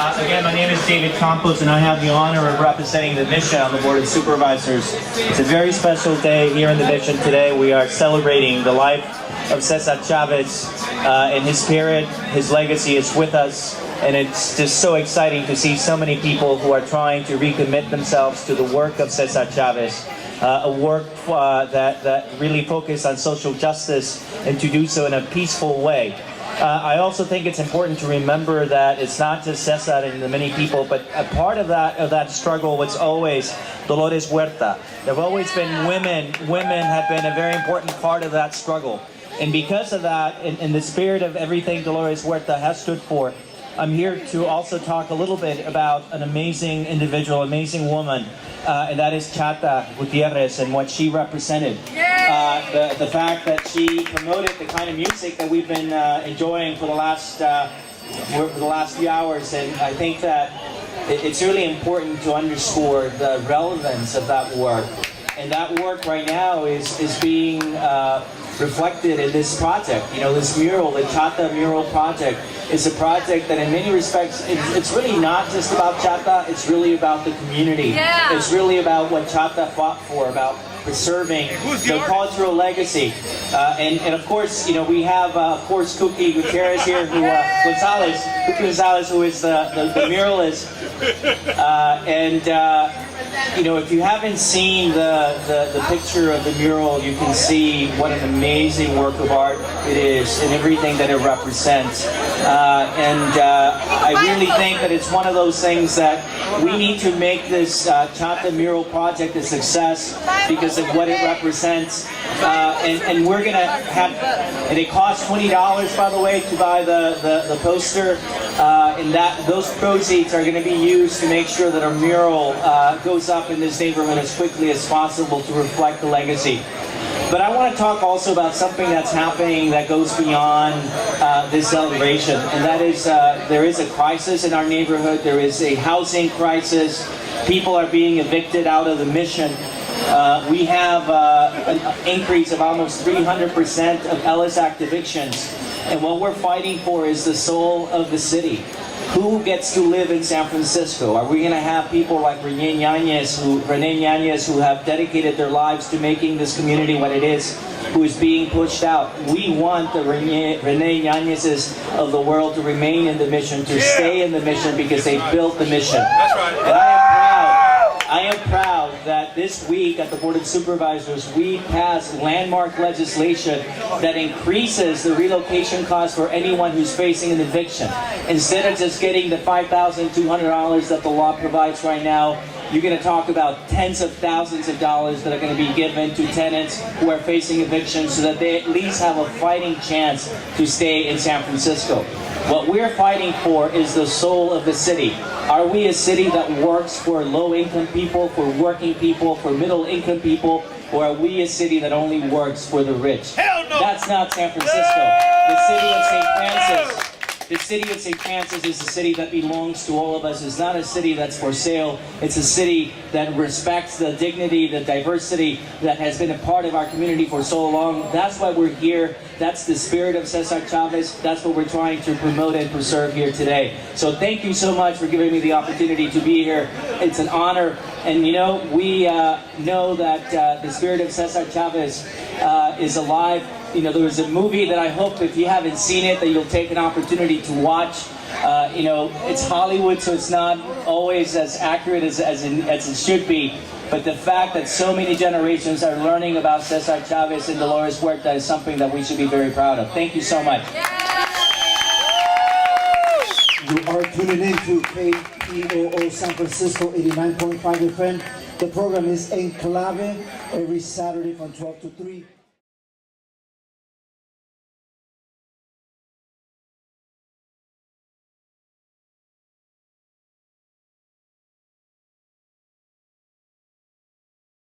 Again, my name is David Campos, and I have the honor of representing the mission on the Board of Supervisors. It's a very special day here in the mission today. We are celebrating the life of Cesar Chavez and his spirit. His legacy is with us, and it's just so exciting to see so many people who are trying to recommit themselves to the work of Cesar Chavez. A work that really focused on social justice, and to do so in a peaceful way. I also think it's important to remember that it's not just Cesar and the many people, but a part of that struggle was always Dolores Huerta. There have always been women. Women have been a very important part of that struggle. And because of that, in the spirit of everything Dolores Huerta has stood for, I'm here to also talk a little bit about an amazing individual, amazing woman, and that is Chata Gutierrez and what she represented. The fact that she promoted the kind of music that we've been enjoying for the last few hours, and I think that it's really important to underscore the relevance of that work. And that work right now is being reflected in this project. You know, this mural, the Chata mural project, is a project that in many respects, it's really not just about Chata, it's really about the community. Yeah. It's really about what Chata fought for, about preserving the cultural legacy. And of course, you know, we have, of course, Cookie Gutierrez here, who, Cookie Gonzalez, who is the muralist. You know, if you haven't seen the picture of the mural, you can see what an amazing work of art it is and everything that it represents. I really think that it's one of those things that we need to make this Chata mural project a success because of what it represents. And we're going to have, and it costs $20, by the way, to buy the poster. And those proceeds are going to be used to make sure that our mural goes up in this neighborhood as quickly as possible to reflect the legacy. But I want to talk also about something that's happening that goes beyond this celebration, and that is there is a crisis in our neighborhood. There is a housing crisis. People are being evicted out of the mission. We have an increase of almost 300% of Ellis Act evictions, and what we're fighting for is the soul of the city. Who gets to live in San Francisco? Are we going to have people like Renee Yanez who have dedicated their lives to making this community what it is, who is being pushed out? We want the Renee Yanez's of the world to remain in the mission, to stay in the mission because they built the mission. That's right. And I am proud that this week at the Board of Supervisors, we passed landmark legislation that increases the relocation cost for anyone who's facing an eviction. Instead of just getting the $5,200 that the law provides right now, you're going to talk about tens of thousands of dollars that are going to be given to tenants who are facing evictions so that they at least have a fighting chance to stay in San Francisco. What we're fighting for is the soul of the city. Are we a city that works for low-income people, for working people, for middle-income people, or are we a city that only works for the rich? Hell no! That's not San Francisco. The city of St. Francis. The city of St. Francis is a city that belongs to all of us. It's not a city that's for sale. It's a city that respects the dignity, the diversity that has been a part of our community for so long. That's why we're here. That's the spirit of Cesar Chavez. That's what we're trying to promote and preserve here today. So thank you so much for giving me the opportunity to be here. It's an honor. And you know, we know that the spirit of Cesar Chavez is alive. You know, there was a movie that I hope, if you haven't seen it, that you'll take an opportunity to watch. You know, it's Hollywood, so it's not always as accurate as it should be. But the fact that so many generations are learning about Cesar Chavez and Dolores Huerta is something that we should be very proud of. Thank you so much. You are tuning in to KPOO San Francisco 89.5 FM. The program is Enclave every Saturday from 12 to 3.